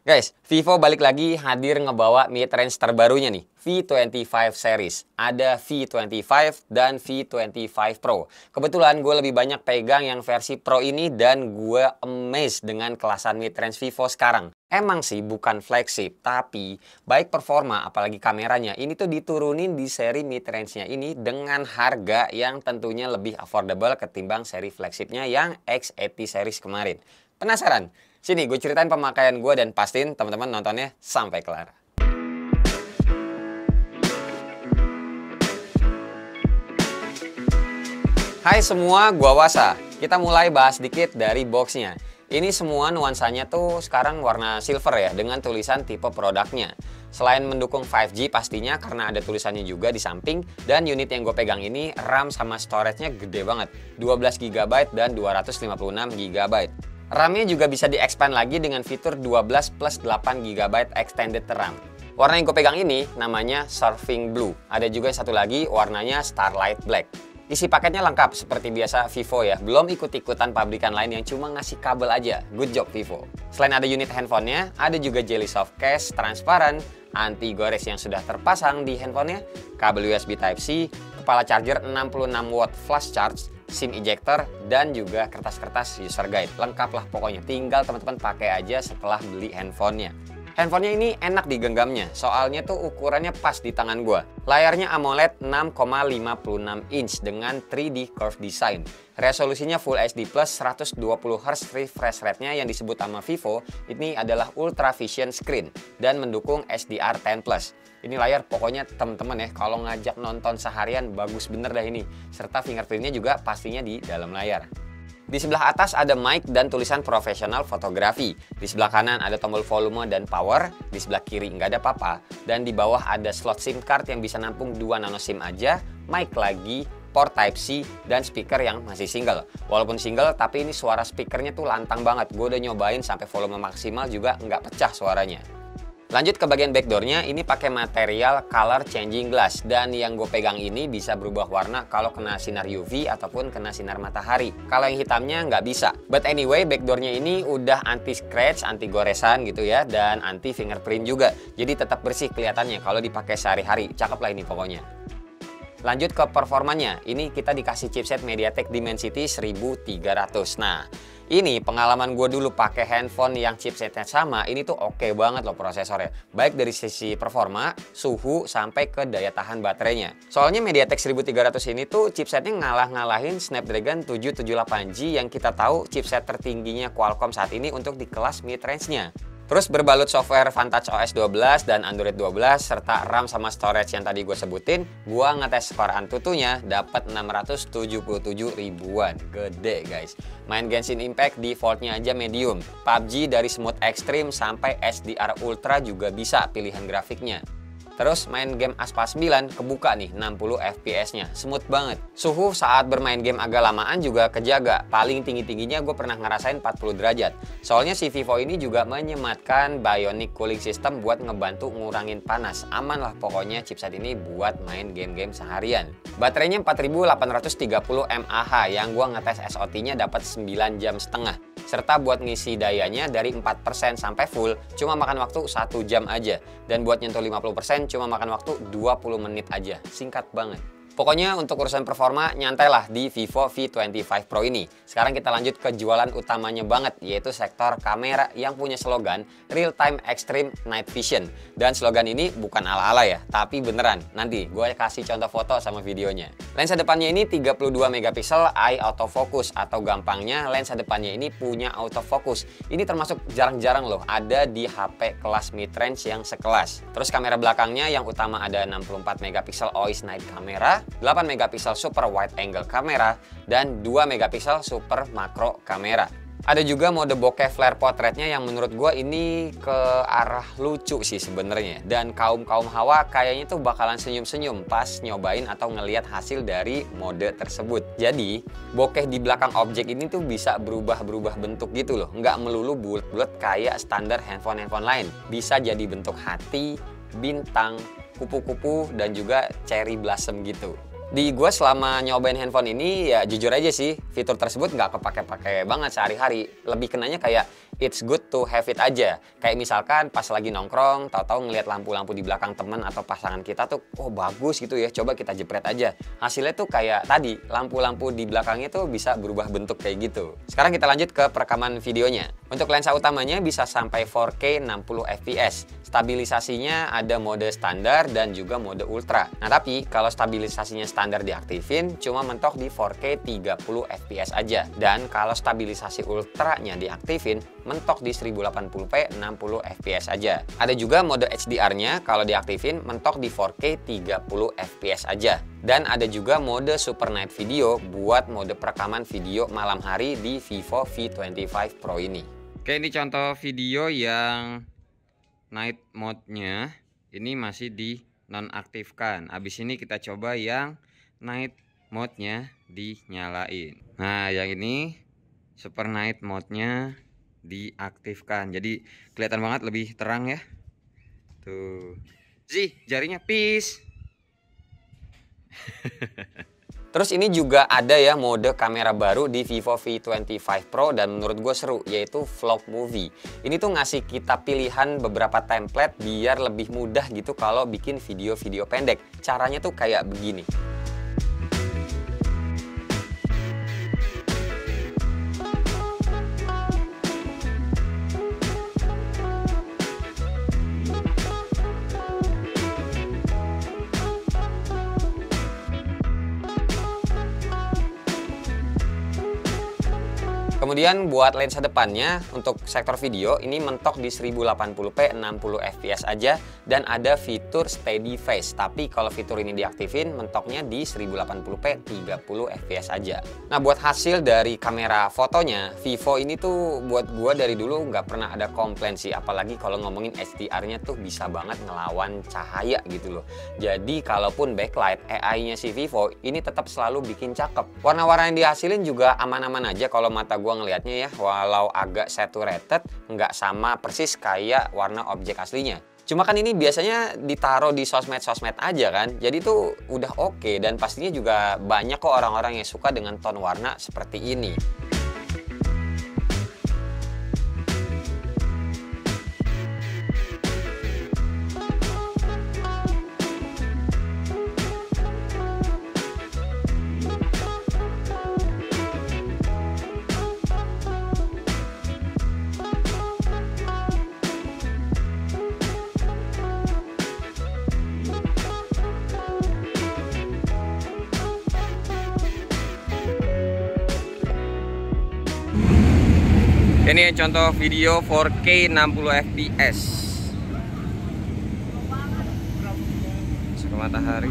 Guys, Vivo balik lagi hadir ngebawa mid-range terbarunya nih, V25 series. Ada V25 dan V25 Pro. Kebetulan gue lebih banyak pegang yang versi Pro ini dan gue amazed dengan kelasan mid-range Vivo sekarang. Emang sih bukan flagship, tapi baik performa apalagi kameranya ini tuh diturunin di seri mid-range-nya ini dengan harga yang tentunya lebih affordable ketimbang seri flagshipnya yang X80 series kemarin. Penasaran? Sini gue ceritain pemakaian gue dan pastiin teman-teman nontonnya sampai kelar. Hai semua, gua Wasa. Kita mulai bahas dikit dari boxnya. Ini semua nuansanya tuh sekarang warna silver ya, dengan tulisan tipe produknya. Selain mendukung 5G pastinya karena ada tulisannya juga di samping, dan unit yang gue pegang ini RAM sama storage-nya gede banget, 12 GB dan 256 GB. RAM-nya juga bisa di-expand lagi dengan fitur 12 plus 8 GB extended RAM. Warna yang gue pegang ini namanya Surfing Blue. Ada juga satu lagi warnanya Starlight Black. Isi paketnya lengkap seperti biasa Vivo ya, belum ikut-ikutan pabrikan lain yang cuma ngasih kabel aja. Good job Vivo. Selain ada unit handphonenya, ada juga jelly soft case transparan, anti gores yang sudah terpasang di handphonenya, kabel USB Type-C, kepala charger 66 watt flash charge, SIM ejector, dan juga kertas-kertas user guide. Lengkap lah pokoknya, tinggal teman-teman pakai aja setelah beli handphonenya. Handphonenya ini enak digenggamnya, soalnya tuh ukurannya pas di tangan gua. Layarnya AMOLED 6,56 inch dengan 3D curve design. Resolusinya Full HD Plus 120Hz refresh rate-nya yang disebut sama Vivo, ini adalah Ultra Vision Screen dan mendukung HDR10+. Ini layar pokoknya temen-temen ya, kalau ngajak nonton seharian bagus bener dah ini. Serta fingerprintnya juga pastinya di dalam layar. Di sebelah atas ada mic dan tulisan profesional fotografi. Di sebelah kanan ada tombol volume dan power. Di sebelah kiri nggak ada apa-apa. Dan di bawah ada slot SIM card yang bisa nampung 2 nano SIM aja. Mic lagi, port Type-C, dan speaker yang masih single. Walaupun single, tapi ini suara speakernya tuh lantang banget. Gue udah nyobain sampai volume maksimal juga nggak pecah suaranya. Lanjut ke bagian backdoornya, ini pakai material color changing glass. Dan yang gue pegang ini bisa berubah warna kalau kena sinar UV ataupun kena sinar matahari. Kalau yang hitamnya nggak bisa. But anyway, backdoornya ini udah anti scratch, anti goresan gitu ya, dan anti fingerprint juga. Jadi tetap bersih kelihatannya kalau dipakai sehari-hari. Cakep lah ini pokoknya. Lanjut ke performanya, ini kita dikasih chipset MediaTek Dimensity 1300. Nah, ini pengalaman gue dulu pakai handphone yang chipsetnya sama, ini tuh oke banget loh prosesornya. Baik dari sisi performa, suhu, sampai ke daya tahan baterainya. Soalnya MediaTek 1300 ini tuh chipsetnya ngalah-ngalahin Snapdragon 778G yang kita tahu chipset tertingginya Qualcomm saat ini untuk di kelas mid-range-nya. Terus berbalut software Vantage OS 12 dan Android 12 serta RAM sama storage yang tadi gue sebutin, gue ngetes skor Antutunya dapat 677 ribuan. Gede guys. Main Genshin Impact defaultnya aja medium. PUBG dari smooth extreme sampai HDR ultra juga bisa pilihan grafiknya. Terus main game Aspa 9 kebuka nih 60 fps-nya, smooth banget. Suhu saat bermain game agak lamaan juga kejaga. Paling tinggi-tingginya gue pernah ngerasain 40 derajat. Soalnya si Vivo ini juga menyematkan Bionic Cooling System buat ngebantu ngurangin panas. Aman lah pokoknya chipset ini buat main game-game seharian. Baterainya 4830 mAh yang gue ngetes SOT-nya dapat 9,5 jam. Serta buat ngisi dayanya dari 4% sampai full cuma makan waktu 1 jam aja. Dan buat nyentuh 50% cuma makan waktu 20 menit aja. Singkat banget. Pokoknya untuk urusan performa nyantailah di Vivo V25 Pro ini. Sekarang kita lanjut ke jualan utamanya banget, yaitu sektor kamera yang punya slogan Real Time Extreme Night Vision. Dan slogan ini bukan ala-ala ya, tapi beneran. Nanti gue kasih contoh foto sama videonya. Lensa depannya ini 32 megapiksel eye autofocus, atau gampangnya lensa depannya ini punya autofocus. Ini termasuk jarang-jarang loh ada di HP kelas mid-range yang sekelas. Terus kamera belakangnya yang utama ada 64 megapiksel OIS night camera, 8 megapiksel super wide angle kamera, dan 2 megapiksel super makro kamera. Ada juga mode bokeh flare portraitnya yang menurut gue ini ke arah lucu sih sebenarnya. Dan kaum hawa kayaknya tuh bakalan senyum-senyum pas nyobain atau ngelihat hasil dari mode tersebut. Jadi bokeh di belakang objek ini tuh bisa berubah-berubah bentuk gitu loh. Nggak melulu bulat-bulat kayak standar handphone lain. Bisa jadi bentuk hati, bintang, kupu-kupu, dan juga cherry blossom gitu. Di gue selama nyobain handphone ini ya jujur aja sih fitur tersebut nggak kepake-pake banget sehari-hari. Lebih kenanya kayak it's good to have it aja. Kayak misalkan pas lagi nongkrong, tahu-tahu ngelihat lampu-lampu di belakang teman atau pasangan kita tuh, oh bagus gitu ya, coba kita jepret aja. Hasilnya tuh kayak tadi, lampu-lampu di belakangnya tuh bisa berubah bentuk kayak gitu. Sekarang kita lanjut ke perekaman videonya. Untuk lensa utamanya bisa sampai 4K 60 fps. Stabilisasinya ada mode standar dan juga mode ultra. Nah tapi kalau stabilisasinya standar diaktifin cuma mentok di 4K 30 fps aja. Dan kalau stabilisasi ultranya diaktifin mentok di 1080p 60 fps aja. Ada juga mode HDR-nya kalau diaktifin mentok di 4K 30 fps aja. Dan ada juga mode Super Night Video buat mode perekaman video malam hari di Vivo V25 Pro ini. Oke, ini contoh video yang night mode-nya ini masih dinonaktifkan. Habis ini kita coba yang night mode-nya dinyalain. Nah, yang ini super night mode-nya diaktifkan. Jadi kelihatan banget lebih terang ya. Tuh. Jarinya peace. Terus ini juga ada ya mode kamera baru di Vivo V25 Pro dan menurut gue seru, yaitu Vlog Movie. Ini tuh ngasih kita pilihan beberapa template biar lebih mudah gitu kalau bikin video-video pendek. Caranya tuh kayak begini. Kemudian buat lensa depannya untuk sektor video ini mentok di 1080p 60 fps aja dan ada fitur steady face. Tapi kalau fitur ini diaktifin mentoknya di 1080p 30 fps aja. Nah buat hasil dari kamera fotonya Vivo ini tuh buat gua dari dulu nggak pernah ada komplain sih, apalagi kalau ngomongin HDR-nya tuh bisa banget ngelawan cahaya gitu loh. Jadi kalaupun backlight AI-nya si Vivo ini tetap selalu bikin cakep. Warna-warna yang dihasilin juga aman-aman aja kalau mata gua ngelihatnya ya, walau agak saturated, nggak sama persis kayak warna objek aslinya. Cuma kan ini biasanya ditaruh di sosmed-sosmed aja kan, jadi tuh udah oke dan pastinya juga banyak kok orang-orang yang suka dengan tone warna seperti ini. Ini contoh video 4K 60 fps. Masuk matahari.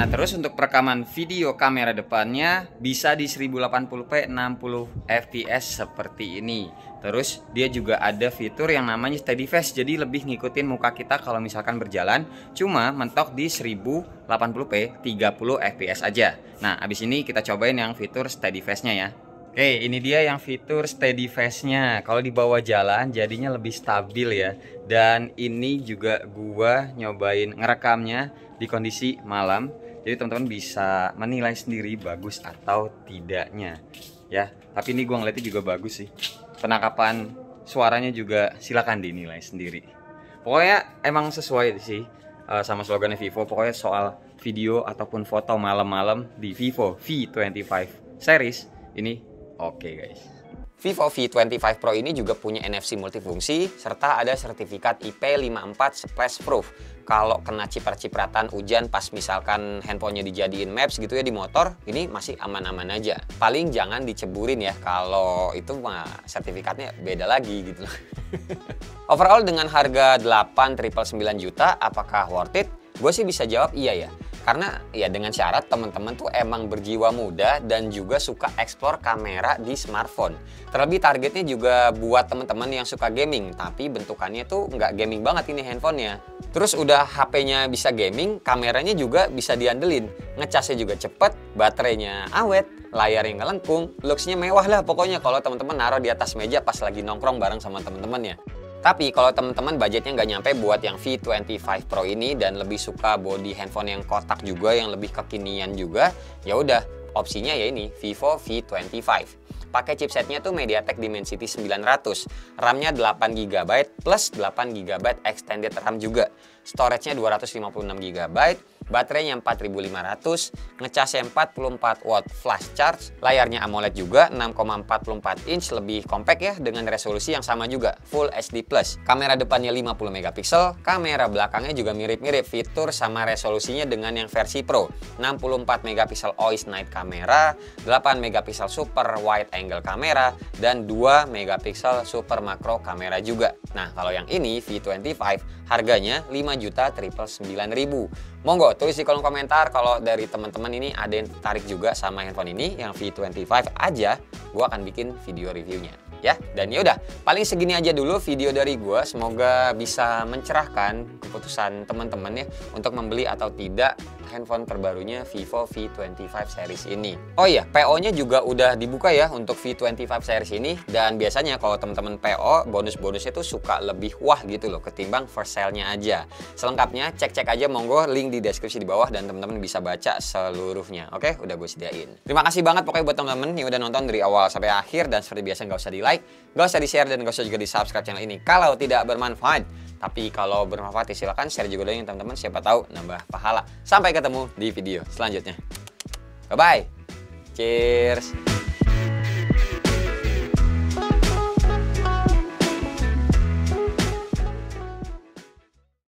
Terus untuk perekaman video kamera depannya bisa di 1080p 60 fps seperti ini. Terus dia juga ada fitur yang namanya steady face, jadi lebih ngikutin muka kita kalau misalkan berjalan, cuma mentok di 1080p 30 fps aja. Nah abis ini kita cobain yang fitur steady face-nya ya. Oke, ini dia yang fitur steady face-nya. Kalau dibawa jalan jadinya lebih stabil ya. Dan ini juga gua nyobain ngerekamnya di kondisi malam. Jadi teman-teman bisa menilai sendiri bagus atau tidaknya ya. Tapi ini gua ngeliatnya juga bagus sih. Penangkapan suaranya juga silakan dinilai sendiri. Pokoknya emang sesuai sih sama slogannya Vivo. Pokoknya soal video ataupun foto malam-malam di Vivo V25 series ini oke guys. Vivo V25 Pro ini juga punya NFC multifungsi serta ada sertifikat IP54 splash proof. Kalau kena ciprat-cipratan hujan pas misalkan handphonenya dijadiin maps gitu ya di motor, ini masih aman-aman aja. Paling jangan diceburin ya, kalau itu mah sertifikatnya beda lagi gitu. Overall dengan harga 8,999 juta, apakah worth it? Gue sih bisa jawab iya ya. Karena ya dengan syarat teman-teman tuh emang berjiwa muda dan juga suka explore kamera di smartphone. Terlebih targetnya juga buat teman-teman yang suka gaming, tapi bentukannya tuh nggak gaming banget ini handphonenya. Terus udah HP-nya bisa gaming, kameranya juga bisa diandelin, ngecasnya juga cepet, baterainya awet, layarnya nggak lengkung, looks-nya mewah lah pokoknya kalau teman-teman naruh di atas meja pas lagi nongkrong bareng sama teman-temannya. Tapi kalau teman-teman budgetnya nggak nyampe buat yang V25 Pro ini dan lebih suka body handphone yang kotak juga, yang lebih kekinian juga, ya udah opsinya ya ini Vivo V25. Pakai chipsetnya tuh MediaTek Dimensity 900, RAM-nya 8GB plus 8GB extended RAM juga. Storage-nya 256GB, baterainya 4500, ngecasnya 44 watt flash charge, layarnya AMOLED juga 6,44 inch, lebih compact ya dengan resolusi yang sama juga, Full HD+. Kamera depannya 50 megapiksel, kamera belakangnya juga mirip-mirip fitur sama resolusinya dengan yang versi Pro. 64 megapiksel OIS night kamera, 8 megapiksel super wide angle kamera, dan 2 megapiksel super makro kamera juga. Nah, kalau yang ini V25 harganya 5.999.000. Monggo tulis di kolom komentar kalau dari teman-teman ini ada yang tertarik juga sama handphone ini yang V25 aja, gua akan bikin video reviewnya ya. Dan yaudah, paling segini aja dulu video dari gua. Semoga bisa mencerahkan keputusan teman-teman ya untuk membeli atau tidak handphone terbarunya Vivo V25 series ini. Oh iya, PO-nya juga udah dibuka ya untuk V25 series ini, dan biasanya kalau teman-teman PO bonus-bonusnya tuh suka lebih wah gitu loh ketimbang first sale-nya aja. Selengkapnya cek-cek aja monggo, link di deskripsi di bawah dan teman-teman bisa baca seluruhnya. Oke, udah gue sediain. Terima kasih banget pokoknya buat teman-teman yang udah nonton dari awal sampai akhir, dan seperti biasa nggak usah di like, nggak usah di share, dan nggak usah juga di subscribe channel ini kalau tidak bermanfaat. Tapi kalau bermanfaat ya silahkan share juga dong teman-teman, siapa tahu nambah pahala. Sampai ketemu di video selanjutnya. Bye-bye. Cheers.